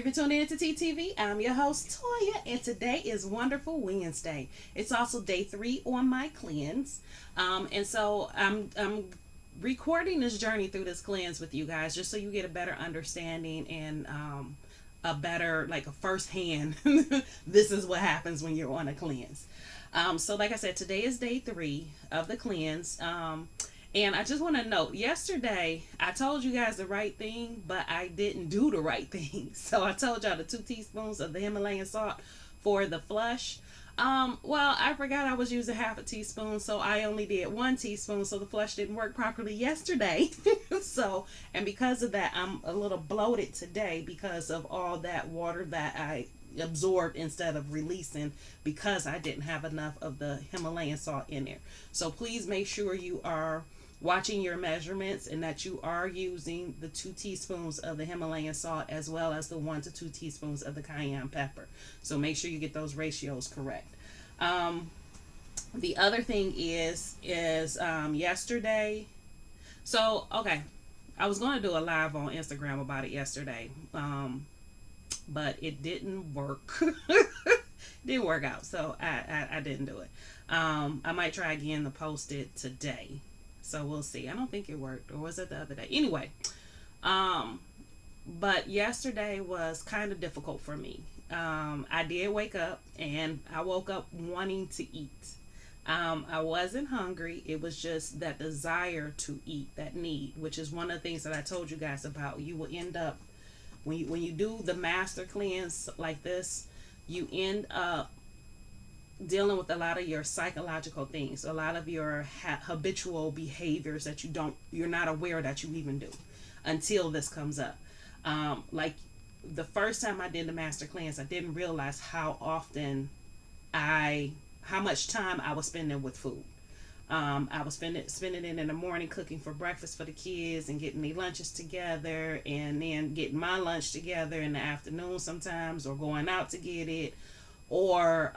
for tuning in to TTV. I'm your host, Toya, and today is Wonderful Wednesday. It's also day 3 on my cleanse. And so I'm recording this journey through this cleanse with you guys just so you get a better understanding and a better, like a first hand, this is what happens when you're on a cleanse. So like I said, today is day 3 of the cleanse. And I just want to note, yesterday I told you guys the right thing, but I didn't do the right thing. So I told y'all the 2 teaspoons of the Himalayan salt for the flush. Well, I forgot I was using half a teaspoon, so I only did 1 teaspoon, so the flush didn't work properly yesterday. And because of that, I'm a little bloated today because of all that water that I absorbed instead of releasing because I didn't have enough of the Himalayan salt in there. So please make sure you are watching your measurements and that you are using the 2 teaspoons of the Himalayan salt as well as the 1 to 2 teaspoons of the cayenne pepper. So make sure you get those ratios correct. The other thing is yesterday. So okay, I was going to do a live on Instagram about it yesterday, but it didn't work. Didn't work out, so I didn't do it. I might try again to post it today. So we'll see. I don't think it worked. Or was it the other day? Anyway, but yesterday was kind of difficult for me. I did wake up and I woke up wanting to eat. I wasn't hungry. It was just that desire to eat, that need, which is one of the things that I told you guys about. You will end up, when you do the master cleanse like this, you end up dealing with a lot of your psychological things, a lot of your habitual behaviors that you're not aware that you even do until this comes up. Like the first time I did the master cleanse, I didn't realize how much time I was spending with food. I was spending it in the morning cooking for breakfast for the kids and getting their lunches together, and then getting my lunch together in the afternoon sometimes, or going out to get it, or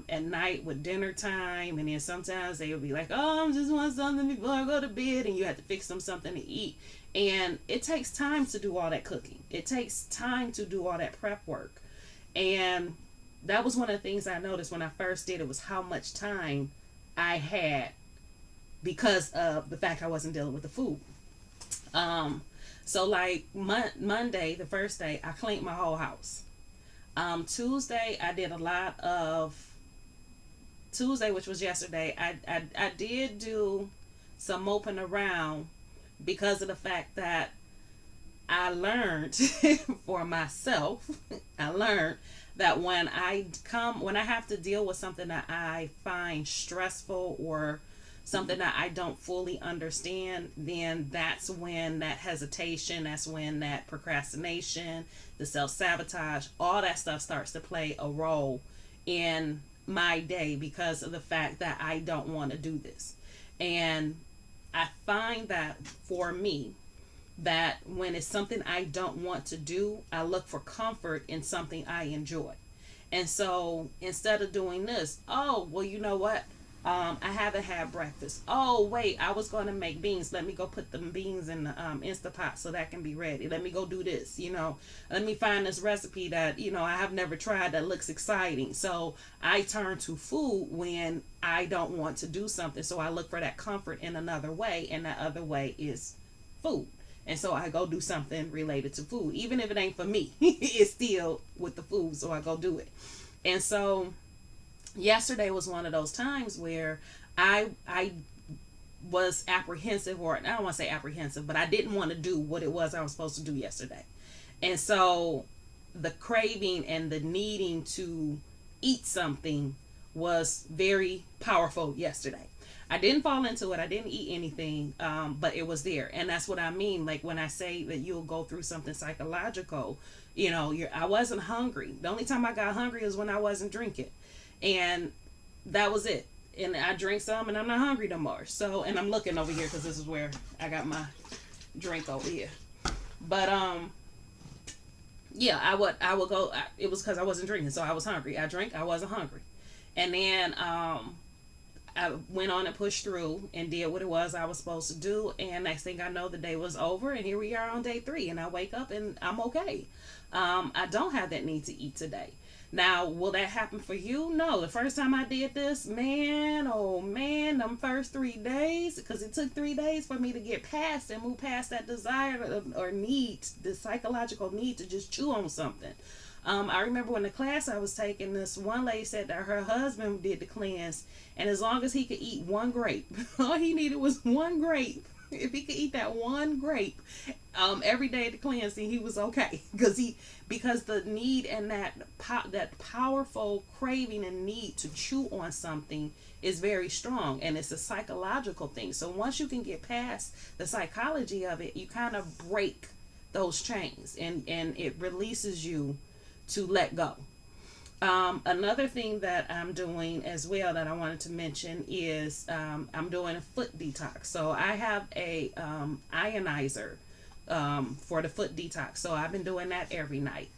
at night with dinner time. And then sometimes they would be like, oh, I just want something before I go to bed, and you have to fix them something to eat. And it takes time to do all that cooking. It takes time to do all that prep work. And that was one of the things I noticed when I first did it, was how much time I had because of the fact I wasn't dealing with the food. So like Monday, the first day, I cleaned my whole house. Tuesday, I did a lot of Tuesday, which was yesterday. I did do some moping around because of the fact that I learned for myself. I learned that when I have to deal with something that I find stressful or something that I don't fully understand, then that's when that hesitation, that's when that procrastination, the self-sabotage, all that stuff starts to play a role in my day because of the fact that I don't want to do this. And I find that for me, that when it's something I don't want to do, I look for comfort in something I enjoy. And so instead of doing this, oh, well, you know what? I haven't had breakfast. Oh, wait, I was going to make beans. Let me go put the beans in the Instapot so that can be ready. Let me go do this, Let me find this recipe that, I have never tried that looks exciting. So I turn to food when I don't want to do something. So I look for that comfort in another way, and that other way is food. And so I go do something related to food. Even if it ain't for me, it's still with the food, so I go do it. And so yesterday was one of those times where I was apprehensive, or I don't want to say apprehensive, but I didn't want to do what it was I was supposed to do yesterday. And so the craving and the needing to eat something was very powerful yesterday. I didn't fall into it. I didn't eat anything, but it was there. And that's what I mean. Like when I say that you'll go through something psychological, I wasn't hungry. The only time I got hungry is when I wasn't drinking. And that was it. And I drank some and I'm not hungry no more. So, and I'm looking over here because this is where I got my drink over here. But, yeah, I would go, it was because I wasn't drinking. So I was hungry. I drank, I wasn't hungry. And then, I went on and pushed through and did what it was I was supposed to do. And next thing I know, the day was over, and here we are on day 3. And I wake up and I'm okay. I don't have that need to eat today. Now, will that happen for you? No. The first time I did this, man, oh man, them first 3 days, because it took 3 days for me to get past and move past that desire or need, the psychological need to just chew on something. I remember when the class I was taking, this one lady said that her husband did the cleanse, and as long as he could eat one grape, all he needed was one grape. If he could eat that one grape every day at the cleansing, he was okay. Because the need and that powerful craving and need to chew on something is very strong, and it's a psychological thing. So once you can get past the psychology of it, you kind of break those chains, and it releases you to let go. Another thing that I'm doing as well that I wanted to mention is I'm doing a foot detox. So I have a ionizer for the foot detox. So I've been doing that every night.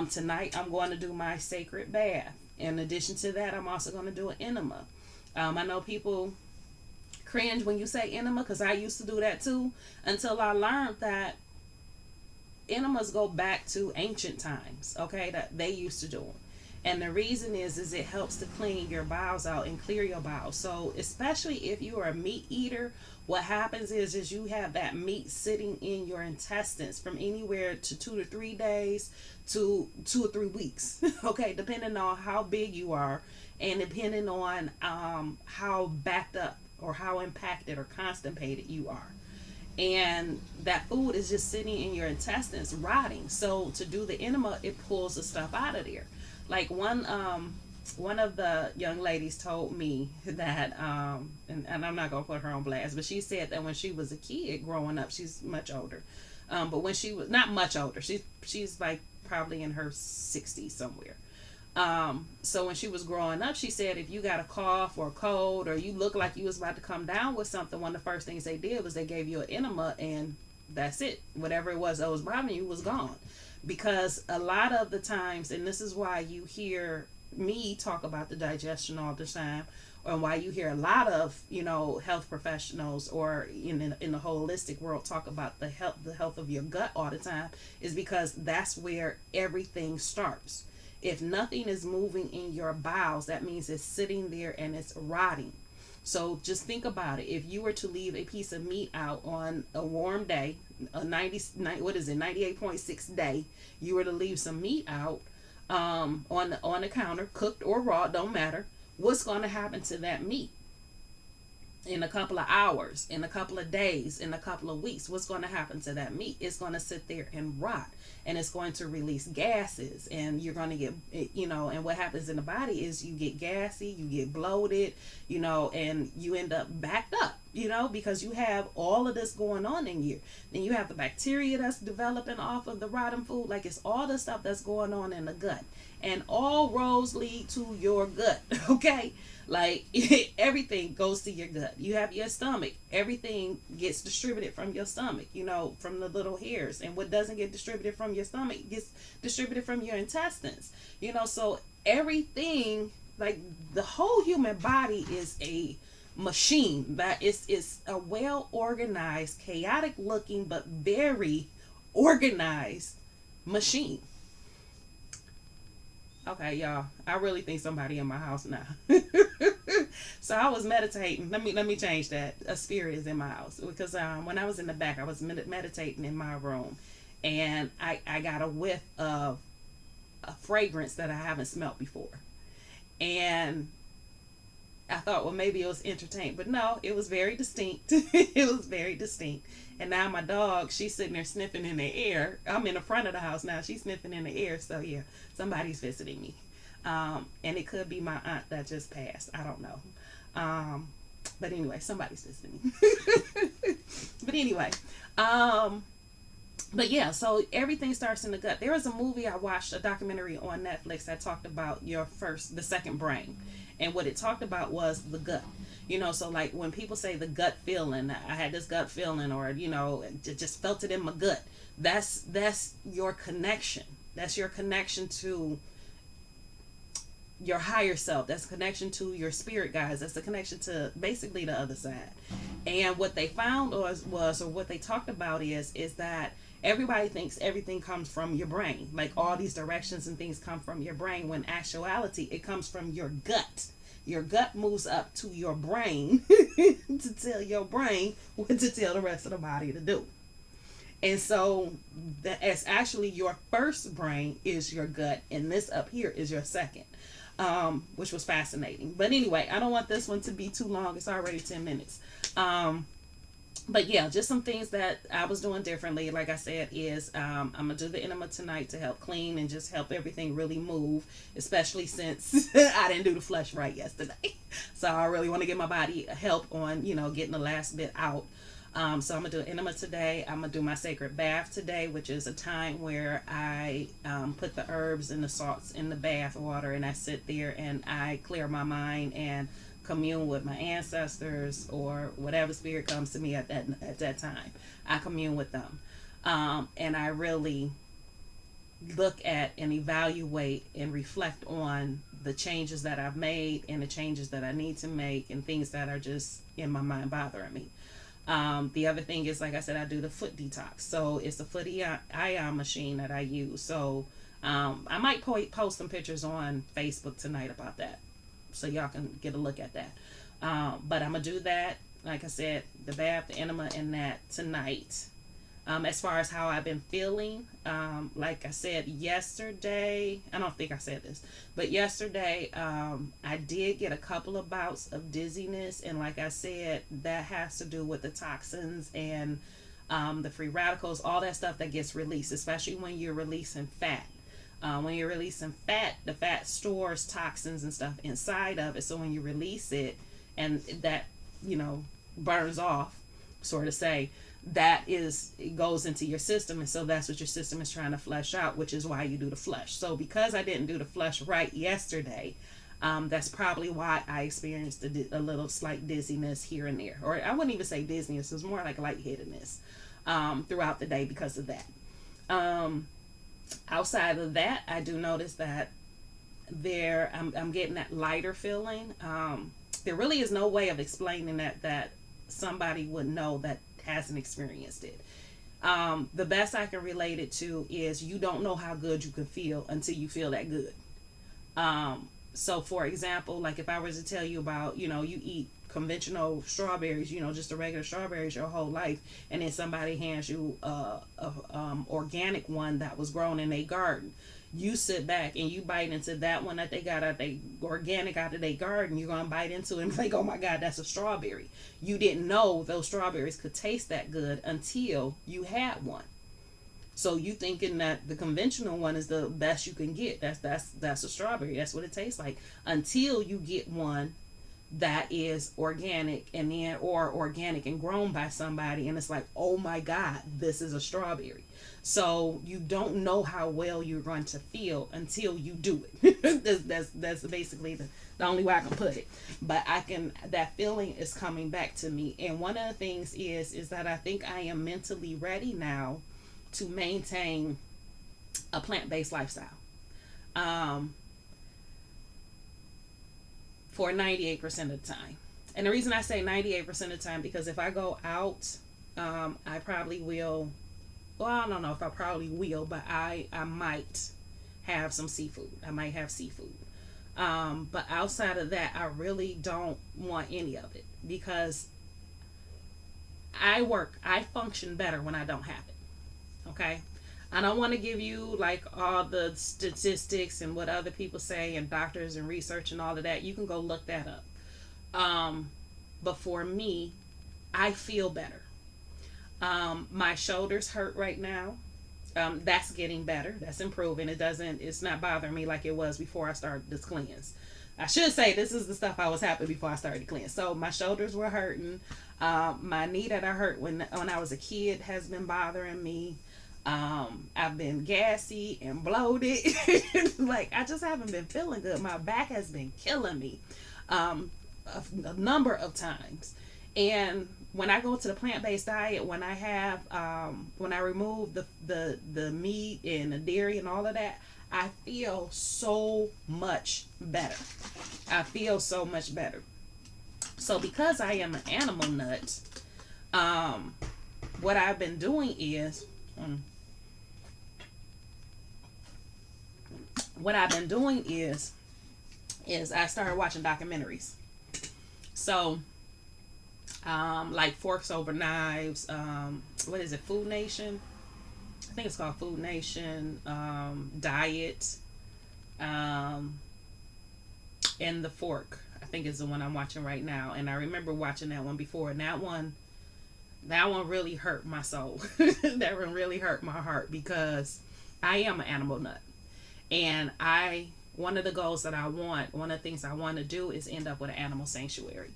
Tonight I'm going to do my sacred bath. In addition to that, I'm also going to do an enema. I know people cringe when you say enema, because I used to do that too, until I learned that enemas go back to ancient times, okay, that they used to do them. And the reason is it helps to clean your bowels out and clear your bowels. So especially if you are a meat eater, what happens is you have that meat sitting in your intestines from anywhere to 2 to 3 days to 2 or 3 weeks. Okay, depending on how big you are, and depending on how backed up or how impacted or constipated you are. And that food is just sitting in your intestines rotting. So to do the enema, it pulls the stuff out of there. Like one of the young ladies told me that and I'm not gonna put her on blast, but she said that when she was a kid growing up, she's much older, but when she was not much older, she's like probably in her 60s somewhere. So when she was growing up, she said if you got a cough or a cold, or you look like you was about to come down with something, one of the first things they did was they gave you an enema, and that's it. Whatever it was that was bothering you was gone. Because a lot of the times, and this is why you hear me talk about the digestion all the time, and why you hear a lot of health professionals or in the holistic world talk about the health of your gut all the time, is because that's where everything starts. If nothing is moving in your bowels, that means it's sitting there and it's rotting. So just think about it. If you were to leave a piece of meat out on a warm day, a 98.6 day, you were to leave some meat out on the counter, cooked or raw, don't matter. What's going to happen to that meat? In a couple of hours, in a couple of days, in a couple of weeks, what's going to happen to that meat? It's going to sit there and rot, and it's going to release gases, and you're going to get, and what happens in the body is you get gassy, you get bloated, and you end up backed up, because you have all of this going on in you. Then you have the bacteria that's developing off of the rotten food. Like, it's all the stuff that's going on in the gut, and all roads lead to your gut. Okay. Like, everything goes to your gut. You have your stomach. Everything gets distributed from your stomach, from the little hairs. And what doesn't get distributed from your stomach gets distributed from your intestines. So everything, like, the whole human body is a machine. That is a well-organized, chaotic looking, but very organized machine. Okay, y'all, I really think somebody in my house now. So I was meditating. Let me change that. A spirit is in my house, because when I was in the back, I was meditating in my room, and I got a whiff of a fragrance that I haven't smelled before, and I thought, well, maybe it was entertained, but no, it was very distinct. It was very distinct. And now my dog, she's sitting there sniffing in the air. I'm in the front of the house now. She's sniffing in the air. So yeah, somebody's visiting me. And it could be my aunt that just passed. I don't know. But anyway, somebody's visiting me. But anyway, but yeah, so everything starts in the gut. There was a movie I watched, a documentary on Netflix that talked about the second brain. And what it talked about was the gut. So like when people say the gut feeling, I had this gut feeling, or, just felt it in my gut. That's your connection. That's your connection to your higher self. That's a connection to your spirit guides. That's a connection to basically the other side. And what they found was or what they talked about is that everybody thinks everything comes from your brain. Like all these directions and things come from your brain, when actuality it comes from your gut. Your gut moves up to your brain to tell your brain what to tell the rest of the body to do. And so that as actually your first brain is your gut, and this up here is your second, which was fascinating. But anyway, I don't want this one to be too long. It's already 10 minutes. But yeah, just some things that I was doing differently. Like I said, is I'm gonna do the enema tonight to help clean and just help everything really move, especially since I didn't do the flush right yesterday. So I really want to give my body help on getting the last bit out. So I'm gonna do an enema today. I'm gonna do my sacred bath today, which is a time where I put the herbs and the salts in the bath water, and I sit there and I clear my mind and commune with my ancestors or whatever spirit comes to me at that time. I commune with them, and I really look at and evaluate and reflect on the changes that I've made and the changes that I need to make and things that are just in my mind bothering me. The other thing is, like I said, I do the foot detox. So it's a foot ion machine that I use. So I might post some pictures on Facebook tonight about that, so y'all can get a look at that. But I'm gonna do that. Like I said, the bath, the enema, and that tonight. As far as how I've been feeling, like I said yesterday, I don't think I said this, but yesterday I did get a couple of bouts of dizziness, and like I said, that has to do with the toxins and the free radicals, all that stuff that gets released, especially when you're releasing fat. When you're releasing fat, the fat stores toxins and stuff inside of it. So when you release it, and that burns off, sort of say, it goes into your system, and so that's what your system is trying to flush out, which is why you do the flush. So because I didn't do the flush right yesterday, that's probably why I experienced a little slight dizziness here and there, or I wouldn't even say dizziness, it was more like lightheadedness throughout the day because of that. Outside of that, I do notice that I'm getting that lighter feeling. There really is no way of explaining that somebody would know that hasn't experienced it. The best I can relate it to is you don't know how good you can feel until you feel that good. So for example, like if I was to tell you about, you eat conventional strawberries, just the regular strawberries your whole life, and then somebody hands you a organic one that was grown in a garden. You sit back and you bite into that one that they got out they organic out of their garden. You're gonna bite into it and be like, oh my god, that's a strawberry. You didn't know those strawberries could taste that good until you had one. So you thinking that the conventional one is the best you can get. That's a strawberry. That's what it tastes like until you get one that is organic or organic and grown by somebody, and it's like, oh my god, this is a strawberry. So you don't know how well you're going to feel until you do it. that's basically the only way I can put it. But that feeling is coming back to me, and one of the things is that I think I am mentally ready now to maintain a plant-based lifestyle. For 98% of the time. And the reason I say 98% of the time, because if I go out, I probably will, well, I don't know if I probably will, but I might have some seafood. I might have seafood. But outside of that, I really don't want any of it, because I function better when I don't have it. Okay? I don't want to give you like all the statistics and what other people say and doctors and research and all of that. You can go look that up. But for me, I feel better. My shoulders hurt right now. That's getting better. That's improving. It's not bothering me like it was before I started this cleanse. I should say this is the stuff I was having before I started the cleanse. So my shoulders were hurting. My knee that I hurt when I was a kid has been bothering me. I've been gassy and bloated. Like I just haven't been feeling good. My back has been killing me a number of times. And when I go to the plant-based diet, when I remove the meat and the dairy and all of that, I feel so much better. I feel so much better. So because I am an animal nut, um, what I've been doing is, mm, what I've been doing is I started watching documentaries. So, like Forks Over Knives, what is it, Food Nation? I think it's called Food Nation, Diet, um, and The Fork. I think is the one I'm watching right now. And I remember watching that one before, and that one really hurt my soul. That one really hurt my heart because I am an animal nut. And one of the goals that I want, one of the things I want to do is end up with an animal sanctuary.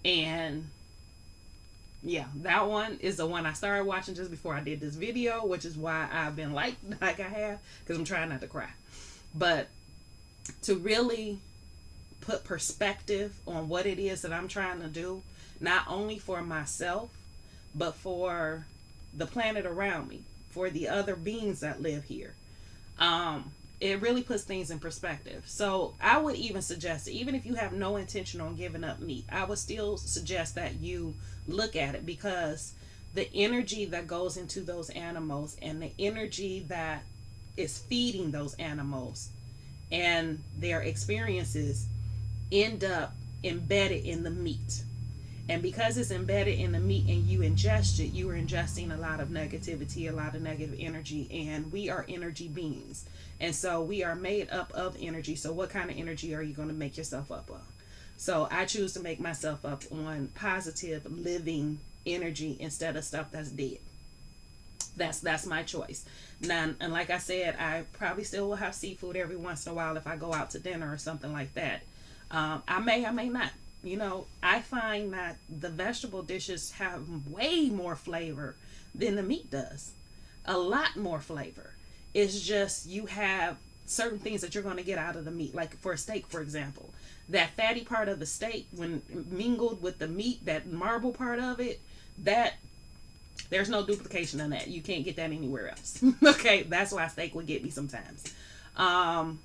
And yeah, that one is the one I started watching just before I did this video, which is why I've been like I have, because I'm trying not to cry. But to really put perspective on what it is that I'm trying to do, not only for myself, but for the planet around me, for the other beings that live here. It really puts things in perspective. So I would even suggest, even if you have no intention on giving up meat, I would still suggest that you look at it, because the energy that goes into those animals and the energy that is feeding those animals and their experiences end up embedded in the meat. And because it's embedded in the meat and you ingest it, you are ingesting a lot of negativity, a lot of negative energy. And we are energy beings. And so we are made up of energy. So what kind of energy are you going to make yourself up of? So I choose to make myself up on positive, living energy instead of stuff that's dead. That's my choice. Now, and like I said, I probably still will have seafood every once in a while if I go out to dinner or something like that. I may not. I find that the vegetable dishes have way more flavor than the meat does. A lot more flavor. It's just you have certain things that you're going to get out of the meat. Like for a steak, for example, that fatty part of the steak, when mingled with the meat, that marble part of it, that there's no duplication on that. You can't get that anywhere else. Okay, that's why steak would get me sometimes. Um,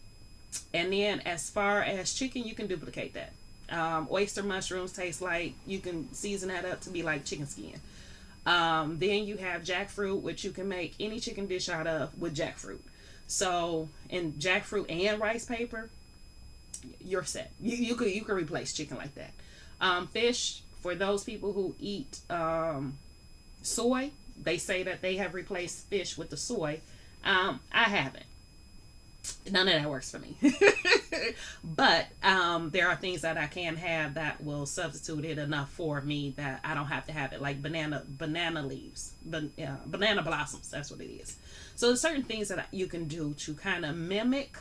and then as far as chicken, you can duplicate that. Oyster mushrooms taste like, you can season that up to be like chicken skin. Then you have jackfruit, which you can make any chicken dish out of with jackfruit. So, and jackfruit and rice paper, you're set. You can replace chicken like that. Fish, for those people who eat soy, they say that they have replaced fish with the soy. I haven't. None of that works for me. But there are things that I can have that will substitute it enough for me that I don't have to have it, like banana leaves, banana blossoms. That's what it is. So there's certain things that you can do to kind of mimic.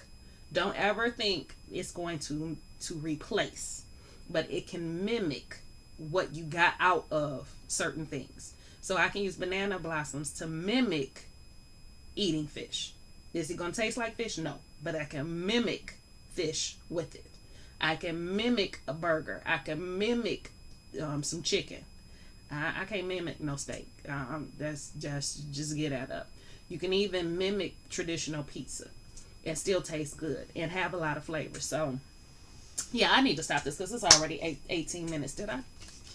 Don't ever think it's going to replace, but it can mimic what you got out of certain things. So I can use banana blossoms to mimic eating fish. Is it going to taste like fish? No. But I can mimic fish with it. I can mimic a burger. I can mimic some chicken. I can't mimic no steak. That's just get that up. You can even mimic traditional pizza and still taste good and have a lot of flavor. So, yeah, I need to stop this because it's already 18 minutes. Did I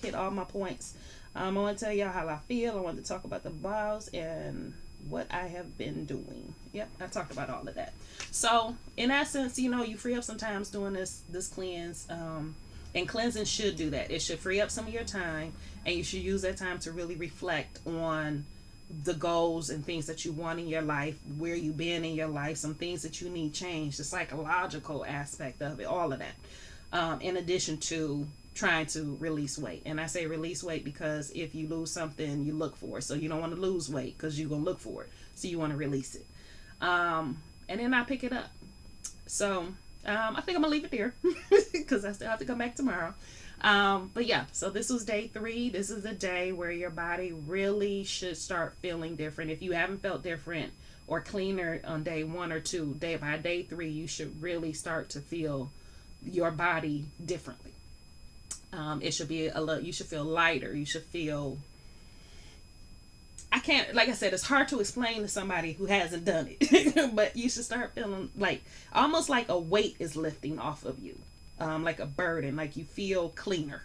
hit all my points? I want to tell y'all how I feel. I want to talk about the bowels and what I have been doing. Yep, I talked about all of that. So, in essence, you free up sometimes doing this cleanse. And cleansing should do that. It should free up some of your time, and you should use that time to really reflect on the goals and things that you want in your life, where you've been in your life, some things that you need changed, the psychological aspect of it, all of that. In addition to trying to release weight. And I say release weight because if you lose something, you look for it. So you don't want to lose weight because you're going to look for it. So you want to release it. And then I pick it up. So I think I'm going to leave it there because I still have to come back tomorrow. But yeah, so this was day 3. This is the day where your body really should start feeling different. If you haven't felt different or cleaner on day 1 or 2, by day 3, you should really start to feel your body differently. It should be you should feel lighter. You should feel I can't, like I said, it's hard to explain to somebody who hasn't done it, but you should start feeling like almost like a weight is lifting off of you, like a burden, like you feel cleaner.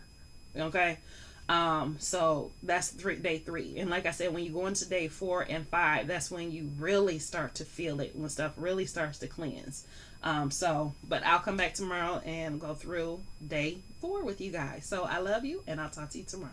Okay. So that's day 3. And like I said, when you go into day 4 and 5, that's when you really start to feel it, when stuff really starts to cleanse. But I'll come back tomorrow and go through day 4 with you guys. So I love you, and I'll talk to you tomorrow.